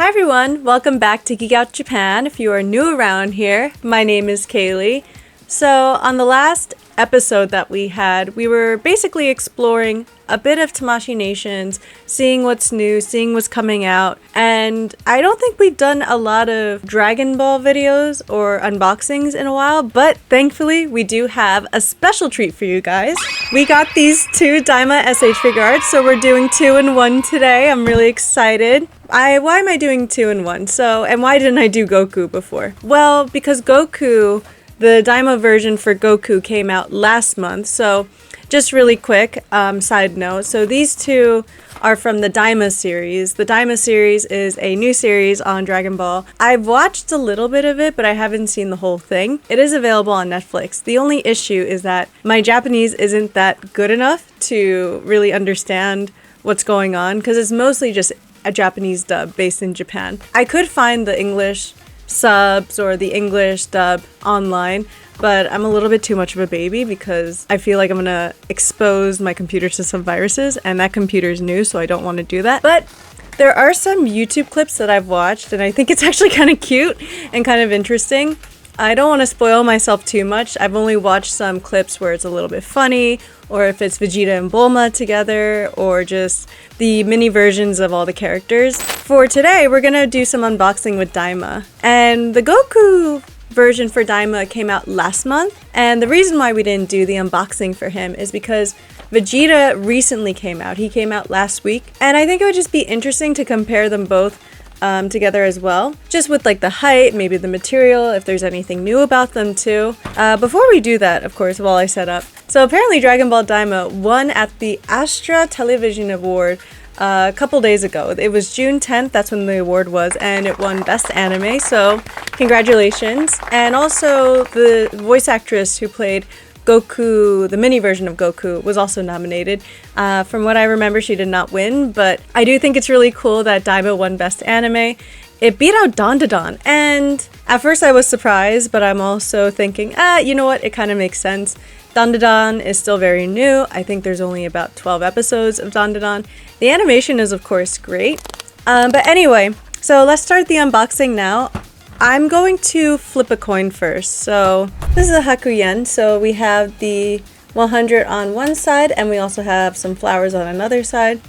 Hi everyone, welcome back to Geek Out Japan. If you are new around here, my name is Kaylee. So on the last episode that we had, we were basically exploring a bit of Tamashii Nations, seeing what's new, seeing what's coming out, and I don't think we've done a lot of Dragon Ball videos or unboxings in a while, but thankfully we do have a special treat for you guys. We got these two Daima SH Figuarts, so we're doing 2-in-1 today. I'm really excited. Why am I doing 2-in-1? And why didn't I do Goku before? Well, because Goku, the Daima version for Goku came out last month, so just really quick, side note. So these two are from the Daima series. The Daima series is a new series on Dragon Ball. I've watched a little bit of it, but I haven't seen the whole thing. It is available on Netflix. The only issue is that my Japanese isn't that good enough to really understand what's going on, because it's mostly just a Japanese dub based in Japan. I could find the English subs or the English dub online, but I'm a little bit too much of a baby because I feel like I'm gonna expose my computer to some viruses, and that computer is new, so I don't want to do that. But there are some YouTube clips that I've watched, and I think it's actually kind of cute and kind of interesting. I don't want to spoil myself too much. I've only watched some clips where it's a little bit funny, or if it's Vegeta and Bulma together, or just the mini versions of all the characters. For today, we're gonna do some unboxing with Daima. And the Goku version for Daima came out last month, and the reason why we didn't do the unboxing for him is because Vegeta recently came out. He came out last week, and I think it would just be interesting to compare them both together as well, just with like the height, maybe the material, if there's anything new about them too. Before we do that, of course, while I set up, so apparently Dragon Ball Daima won at the Astra Television Award a couple days ago. It was June 10th, that's when the award was, and it won Best Anime, so congratulations. And also the voice actress who played Goku, the mini version of Goku, was also nominated. From what I remember, she did not win, but I do think it's really cool that Daima won Best Anime. It beat out Dandadan, and at first I was surprised, but I'm also thinking, you know what, it kind of makes sense. Dandadan is still very new. I think there's only about 12 episodes of Dandadan. The animation is of course great. But anyway, so let's start the unboxing now. I'm going to flip a coin first. So this is a Hakuyen, so we have the 100 on one side, and we also have some flowers on another side.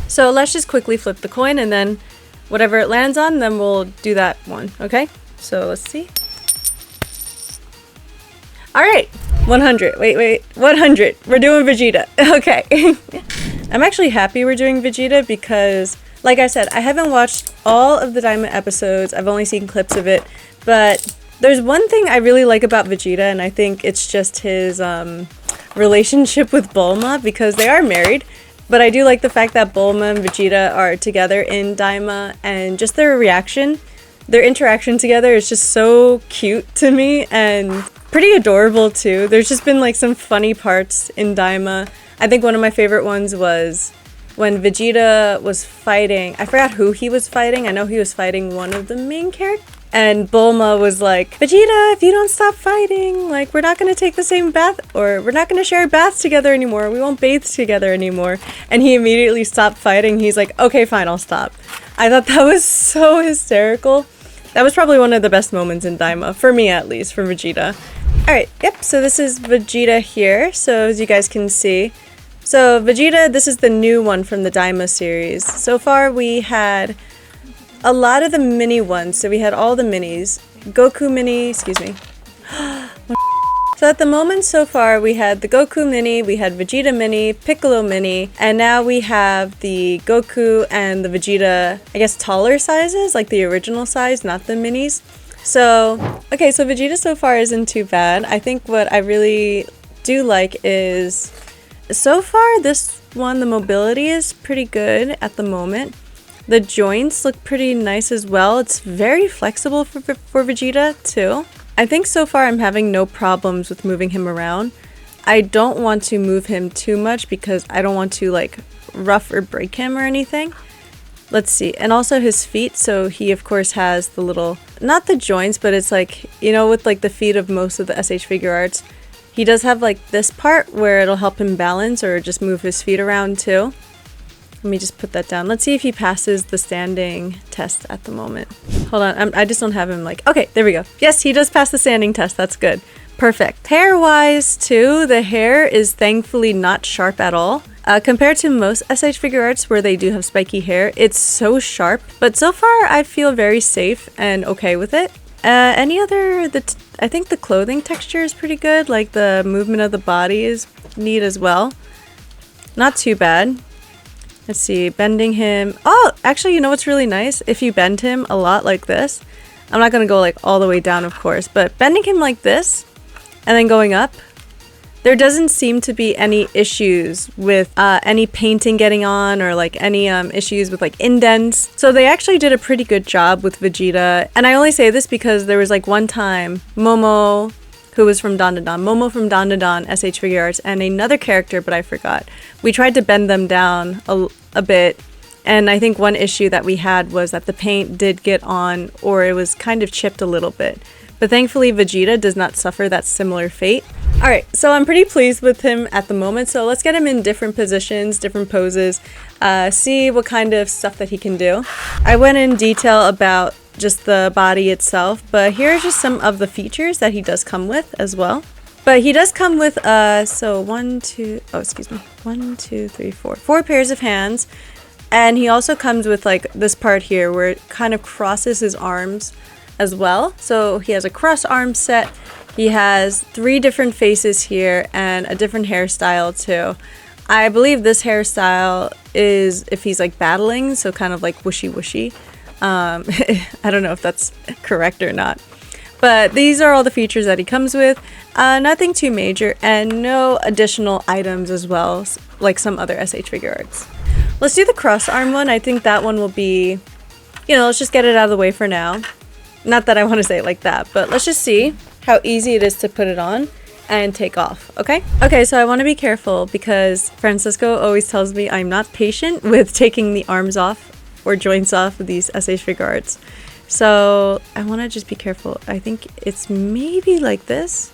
So let's just quickly flip the coin, and then whatever it lands on, then we'll do that one, okay? So let's see. Alright, 100. Wait, 100. We're doing Vegeta. Okay. I'm actually happy we're doing Vegeta because, like I said, I haven't watched all of the Daima episodes. I've only seen clips of it. But there's one thing I really like about Vegeta, and I think it's just his relationship with Bulma, because they are married. But I do like the fact that Bulma and Vegeta are together in Daima, and just their reaction, their interaction together is just so cute to me and pretty adorable too. There's just been like some funny parts in Daima. I think one of my favorite ones was when Vegeta was fighting, I forgot who he was fighting. I know he was fighting one of the main characters. And Bulma was like, Vegeta, if you don't stop fighting, like, we're not going to take the same bath, or we're not going to share baths together anymore. We won't bathe together anymore. And he immediately stopped fighting. He's like, okay, fine, I'll stop. I thought that was so hysterical. That was probably one of the best moments in Daima, for me at least, for Vegeta. Alright, yep, so this is Vegeta here, so as you guys can see. So Vegeta, this is the new one from the Daima series. So far we had a lot of the mini ones, so we had all the minis. Goku mini, excuse me. So at the moment so far we had the Goku mini, we had Vegeta mini, Piccolo mini, and now we have the Goku and the Vegeta, I guess taller sizes, like the original size, not the minis. So, okay, so Vegeta so far isn't too bad. I think what I really do like is, so far this one, the mobility is pretty good at the moment. The joints look pretty nice as well. It's very flexible for Vegeta too. I think so far I'm having no problems with moving him around. I don't want to move him too much because I don't want to like rough or break him or anything. Let's see. And also his feet, so he of course has the little, not the joints, but it's like, you know, with like the feet of most of the SH Figuarts, he does have like this part where it'll help him balance or just move his feet around too. Let me just put that down. Let's see if he passes the standing test at the moment. Hold on, I just don't have him like... Okay, there we go. Yes, he does pass the standing test. That's good. Perfect. Hair-wise, too, the hair is thankfully not sharp at all. Compared to most SH Figuarts where they do have spiky hair, it's so sharp. But so far, I feel very safe and okay with it. Any other... I think the clothing texture is pretty good. Like, the movement of the body is neat as well. Not too bad. Let's see, bending him. Oh, actually, you know what's really nice? If you bend him a lot like this, I'm not going to go like all the way down, of course, but bending him like this and then going up, there doesn't seem to be any issues with any painting getting on or like any issues with like indents. So they actually did a pretty good job with Vegeta. And I only say this because there was like one time Momo, who was from Don from Don SH Figuarts, and another character, but I forgot. We tried to bend them down a bit, and I think one issue that we had was that the paint did get on, or it was kind of chipped a little bit. But thankfully, Vegeta does not suffer that similar fate. Alright, so I'm pretty pleased with him at the moment, so let's get him in different positions, different poses, see what kind of stuff that he can do. I went in detail about just the body itself, but here are just some of the features that he does come with as well. But he does come with so 4 pairs of hands, and he also comes with like this part here where it kind of crosses his arms as well. So he has a cross arm set, he has 3 different faces here and a different hairstyle too. I believe this hairstyle is if he's like battling, so kind of like whooshy. I don't know if that's correct or not. But these are all the features that he comes with. Nothing too major and no additional items as well, like some other SH Figuarts. Let's do the cross arm one. I think that one will be, you know, let's just get it out of the way for now. Not that I want to say it like that, but let's just see how easy it is to put it on and take off, okay? Okay, so I want to be careful because Francisco always tells me I'm not patient with taking the arms off or joints off of these SH Figuarts. So I want to just be careful. I think it's maybe like this.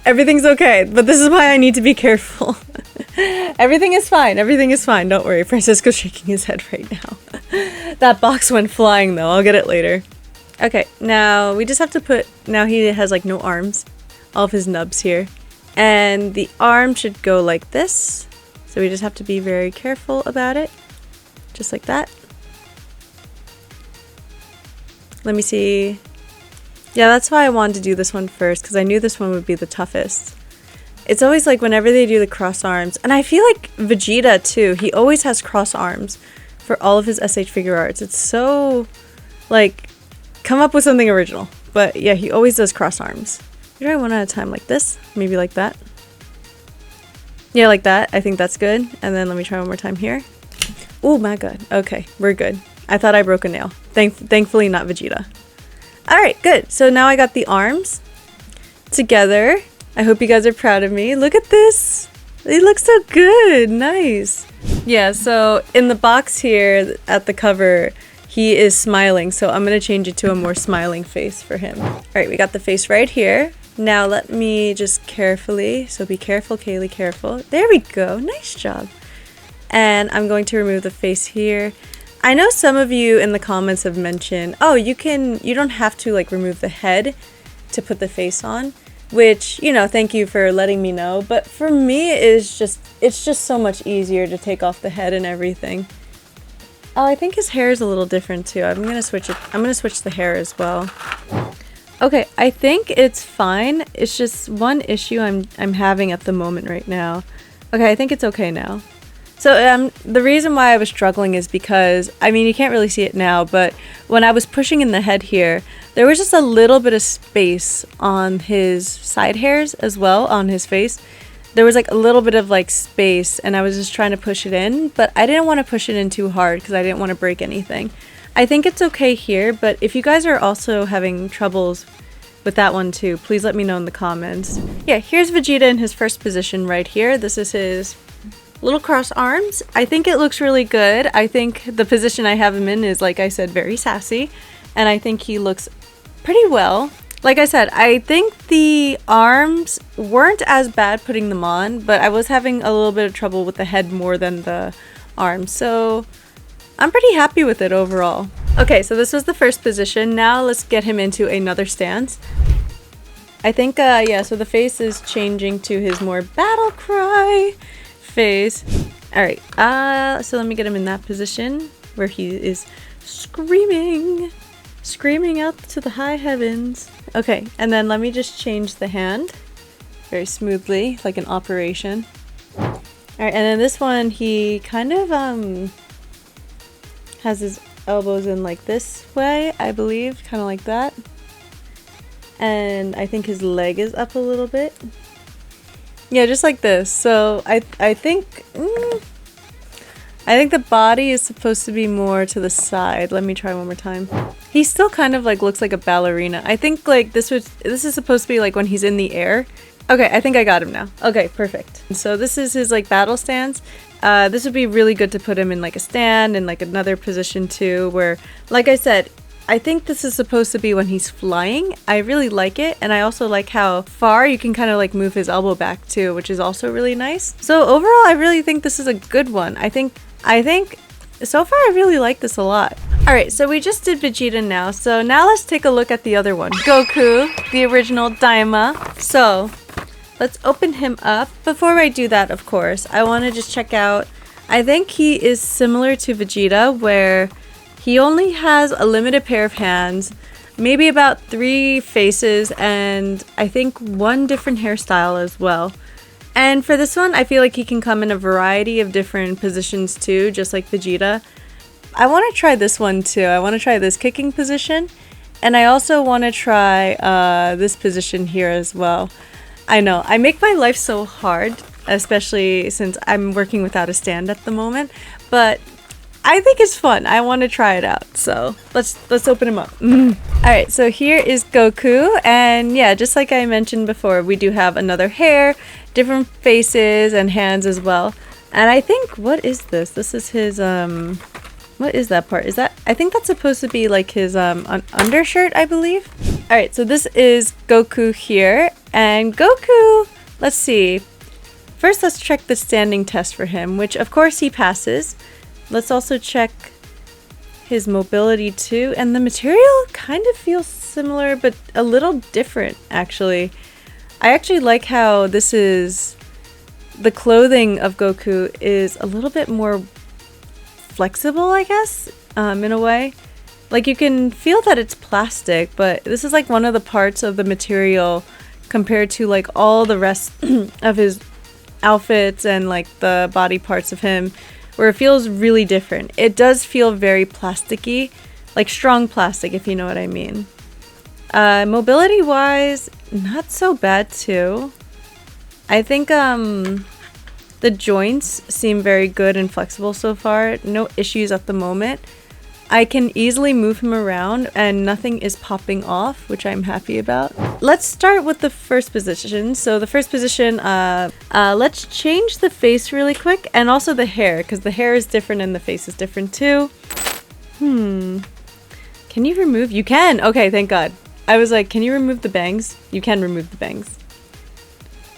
Everything's okay, but this is why I need to be careful. Everything is fine. Everything is fine. Don't worry. Francisco's shaking his head right now. That box went flying though. I'll get it later. Okay, now we just have to put... Now he has like no arms. All of his nubs here. And the arm should go like this. So we just have to be very careful about it. Just like that. Let me see. Yeah, that's why I wanted to do this one first, because I knew this one would be the toughest. It's always like whenever they do the cross arms, and I feel like Vegeta too, he always has cross arms for all of his SH Figuarts. It's so, like, come up with something original. But yeah, he always does cross arms. Try one at a time like this, maybe like that. Yeah, like that. I think that's good. And then let me try one more time here. Oh my god. Okay, we're good. I thought I broke a nail. Thankfully not Vegeta. Alright, good. So now I got the arms together. I hope you guys are proud of me. Look at this. They look so good. Nice. Yeah, so in the box here at the cover, he is smiling. So I'm going to change it to a more smiling face for him. Alright, we got the face right here. Now let me just carefully, so be careful, Kaylee, careful. There we go. Nice job. And I'm going to remove the face here. I know some of you in the comments have mentioned, oh, you don't have to like remove the head to put the face on, which, you know, thank you for letting me know. But for me, it's just so much easier to take off the head and everything. Oh, I think his hair is a little different too. I'm gonna switch it. I'm gonna switch the hair as well. Okay, I think it's fine. It's just one issue I'm having at the moment right now. Okay, I think it's okay now. So the reason why I was struggling is because, I mean, you can't really see it now, but when I was pushing in the head here, there was just a little bit of space on his side hairs as well, on his face. There was like a little bit of like space, and I was just trying to push it in, but I didn't want to push it in too hard because I didn't want to break anything. I think it's okay here, but if you guys are also having troubles with that one too, please let me know in the comments. Yeah, here's Vegeta in his first position right here. This is his little cross arms. I think it looks really good. I think the position I have him in is, like I said, very sassy, and I think he looks pretty well. Like I said, I think the arms weren't as bad putting them on, but I was having a little bit of trouble with the head more than the arms. So I'm pretty happy with it overall. Okay, so this was the first position. Now let's get him into another stance. I think, yeah, so the face is changing to his more battle cry face. All right, so let me get him in that position where he is screaming out to the high heavens. Okay, and then let me just change the hand very smoothly, like an operation. All right, and then this one, he kind of has his elbows in like this way, I believe, kind of like that. And I think his leg is up a little bit. Yeah, just like this. So I think the body is supposed to be more to the side. Let me try one more time. He still kind of like looks like a ballerina. I think like this is supposed to be like when he's in the air. Okay, I think I got him now. Okay, perfect. So this is his like battle stance. This would be really good to put him in like a stand and like another position too, where, like I said, I think this is supposed to be when he's flying. I really like it, and I also like how far you can kind of like move his elbow back too, which is also really nice. So overall, I really think this is a good one. I think so far I really like this a lot. Alright, so we just did Vegeta now, so now let's take a look at the other one. Goku, the original Daima. So let's open him up. Before I do that, of course, I want to just check out, I think he is similar to Vegeta, where he only has a limited pair of hands, maybe about 3 faces, and I think 1 different hairstyle as well. And for this one, I feel like he can come in a variety of different positions too, just like Vegeta. I want to try this one too. I want to try this kicking position, and I also want to try this position here as well. I know, I make my life so hard, especially since I'm working without a stand at the moment, but I think it's fun. I want to try it out. So let's open him up. Alright, so here is Goku, and yeah, just like I mentioned before, we do have another hair, different faces, and hands as well. And I think, what is this? This is his, what is that part? I think that's supposed to be like his undershirt, I believe. Alright, so this is Goku here, and Goku, let's see. First, let's check the standing test for him, which of course he passes. Let's also check his mobility too, and the material kind of feels similar, but a little different actually. I actually like how the clothing of Goku is a little bit more flexible, I guess, in a way. Like you can feel that it's plastic, but this is like one of the parts of the material compared to like all the rest of his outfits and like the body parts of him, where it feels really different. It does feel very plasticky, like strong plastic, if you know what I mean. Mobility wise, not so bad too. I think the joints seem very good and flexible so far. No issues at the moment. I can easily move him around and nothing is popping off, which I'm happy about. Let's start with the first position. So the first position, let's change the face really quick, and also the hair, because the hair is different and the face is different too. Can you remove? You can! Okay, thank God. I was like, can you remove the bangs? You can remove the bangs.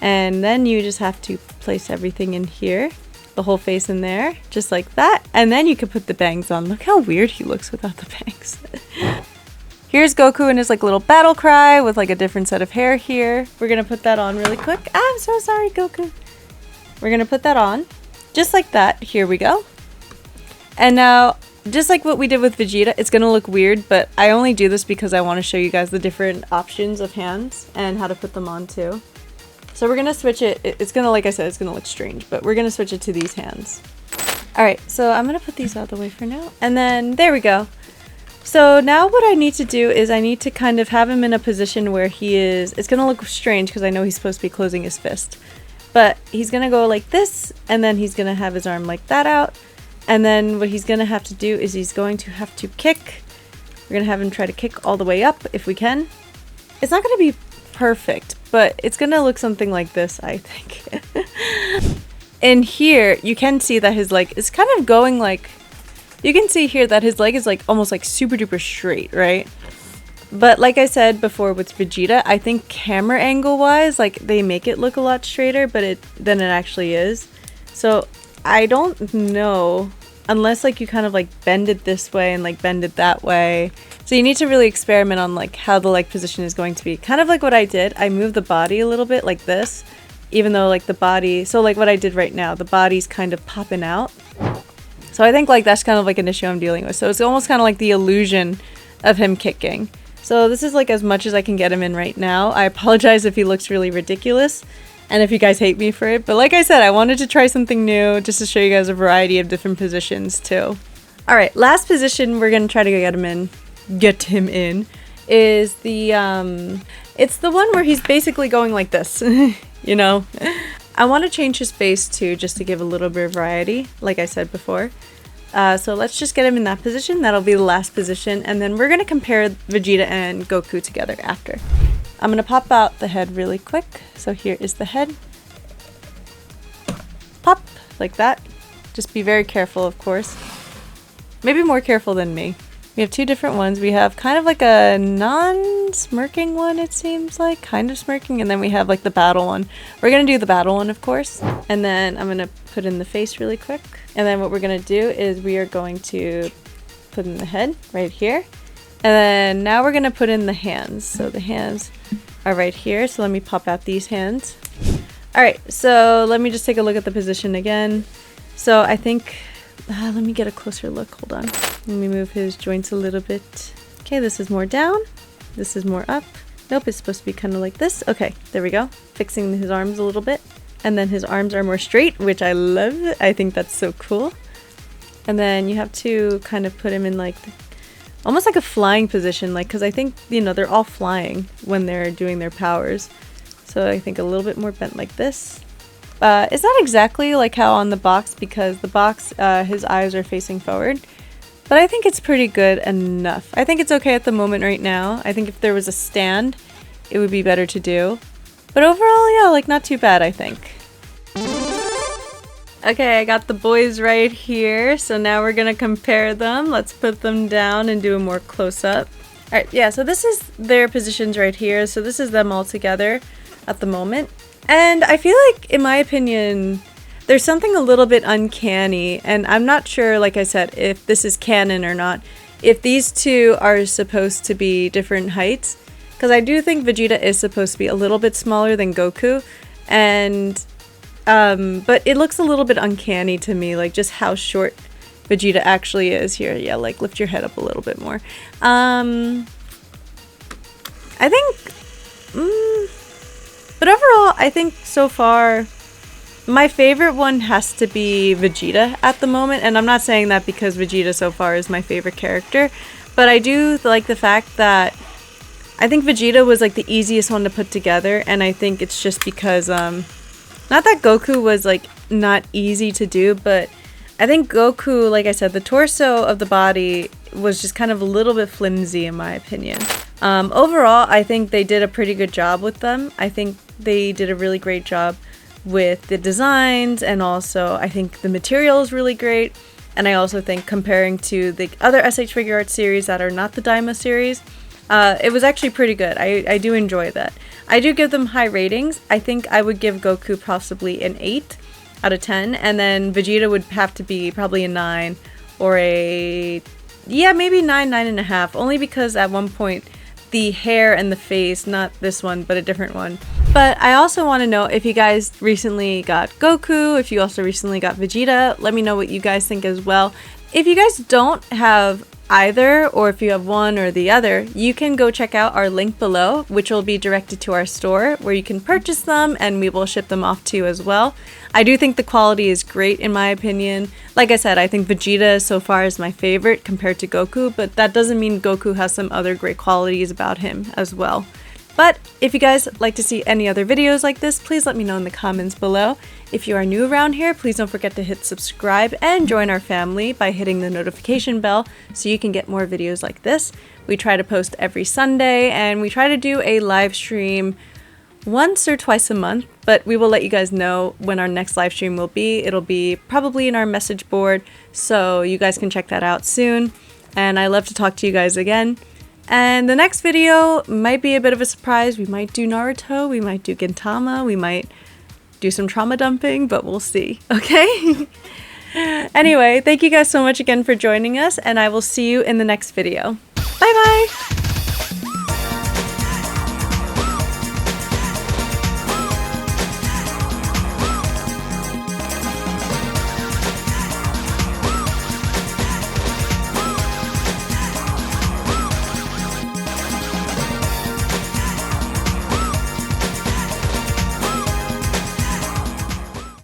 And then you just have to place everything in here. The whole face in there, just like that, and then you can put the bangs on. Look how weird he looks without the bangs. Here's Goku in his like little battle cry with like a different set of hair here. We're gonna put that on really quick. I'm so sorry, Goku. We're gonna put that on just like that. Here we go. And now, just like what we did with Vegeta, it's gonna look weird, but I only do this because I want to show you guys the different options of hands and how to put them on too. So we're gonna switch it. It's gonna, like I said, it's gonna look strange, but we're gonna switch it to these hands. Alright, so I'm gonna put these out of the way for now. And then, there we go. So now what I need to do is I need to kind of have him in a position where he is, it's gonna look strange because I know he's supposed to be closing his fist. But he's gonna go like this, and then he's gonna have his arm like that out. And then what he's gonna have to do is he's going to have to kick. We're gonna have him try to kick all the way up if we can. It's not gonna be perfect, but it's gonna look something like this, I think. In here, you can see that his leg is kind of going like, you can see here that his leg is like almost like super duper straight, right? But like I said before with Vegeta, I think camera angle wise, like they make it look a lot straighter, but than it actually is. So I don't know, unless like you kind of like bend it this way and like bend it that way. So you need to really experiment on like how the leg position is going to be. Kind of like what I did, I moved the body a little bit like this, even though like the body, so like what I did right now, the body's kind of popping out. So I think like that's kind of like an issue I'm dealing with. So it's almost kind of like the illusion of him kicking. So this is like as much as I can get him in right now. I apologize if he looks really ridiculous and if you guys hate me for it. But like I said, I wanted to try something new just to show you guys a variety of different positions too. Alright, last position we're going to try to get him in is the, it's the one where he's basically going like this, you know? I want to change his face too, just to give a little bit of variety, like I said before. So let's just get him in that position. That'll be the last position, and then we're going to compare Vegeta and Goku together after. I'm going to pop out the head really quick. So here is the head. Pop, like that. Just be very careful, of course. Maybe more careful than me. We have two different ones. We have kind of like a non-smirking one, it seems like. Kind of smirking. And then we have like the battle one. We're going to do the battle one, of course. And then I'm going to put in the face really quick. And then what we're going to do is we are going to put in the head right here. And then now we're going to put in the hands. So the hands are right here. So let me pop out these hands. Alright, so let me just take a look at the position again. So I think... let me get a closer look. Hold on. Let me move his joints a little bit. Okay, this is more down. This is more up. Nope, it's supposed to be kind of like this. Okay, there we go. Fixing his arms a little bit. And then his arms are more straight, which I love. I think that's so cool. And then you have to kind of put him in like almost like a flying position, like, because I think, you know, they're all flying when they're doing their powers. So I think a little bit more bent like this. It's not exactly like how on the box, because the box, his eyes are facing forward. But I think it's pretty good enough. I think it's okay at the moment right now. I think if there was a stand, it would be better to do. But overall, yeah, like not too bad, I think. Okay, I got the boys right here. So now we're gonna compare them. Let's put them down and do a more close-up. Alright, yeah, so this is their positions right here. So this is them all together at the moment. And I feel like, in my opinion, there's something a little bit uncanny, and I'm not sure, like I said, if this is canon or not, if these two are supposed to be different heights, because I do think Vegeta is supposed to be a little bit smaller than Goku, and, but it looks a little bit uncanny to me, like just how short Vegeta actually is here. Yeah, like lift your head up a little bit more. I think, but overall, I think so far, my favorite one has to be Vegeta at the moment. And I'm not saying that because Vegeta so far is my favorite character. But I do like the fact that I think Vegeta was like the easiest one to put together. And I think it's just because, not that Goku was like not easy to do, but I think Goku, like I said, the torso of the body was just kind of a little bit flimsy in my opinion. Overall, I think they did a pretty good job with them. I think they did a really great job with the designs, and also I think the material is really great. And I also think comparing to the other SH Figuarts series that are not the Daima series, it was actually pretty good. I do enjoy that. I do give them high ratings. I think I would give Goku possibly an 8 out of 10, and then Vegeta would have to be probably a 9 or a, yeah, maybe 9.5, only because at one point the hair and the face, not this one, but a different one. But I also want to know if you guys recently got Goku, if you also recently got Vegeta. Let me know what you guys think as well. If you guys don't have either, or if you have one or the other, you can go check out our link below, which will be directed to our store where you can purchase them and we will ship them off to you as well. I do think the quality is great in my opinion. Like I said, I think Vegeta so far is my favorite compared to Goku, but that doesn't mean Goku has some other great qualities about him as well. But if you guys like to see any other videos like this, please let me know in the comments below. If you are new around here, please don't forget to hit subscribe and join our family by hitting the notification bell so you can get more videos like this. We try to post every Sunday, and we try to do a live stream once or twice a month, but we will let you guys know when our next live stream will be. It'll be probably in our message board, so you guys can check that out soon. And I love to talk to you guys again. And the next video might be a bit of a surprise. We might do Naruto, we might do Gintama, we might do some trauma dumping, but we'll see, okay? Anyway, thank you guys so much again for joining us, and I will see you in the next video. Bye bye!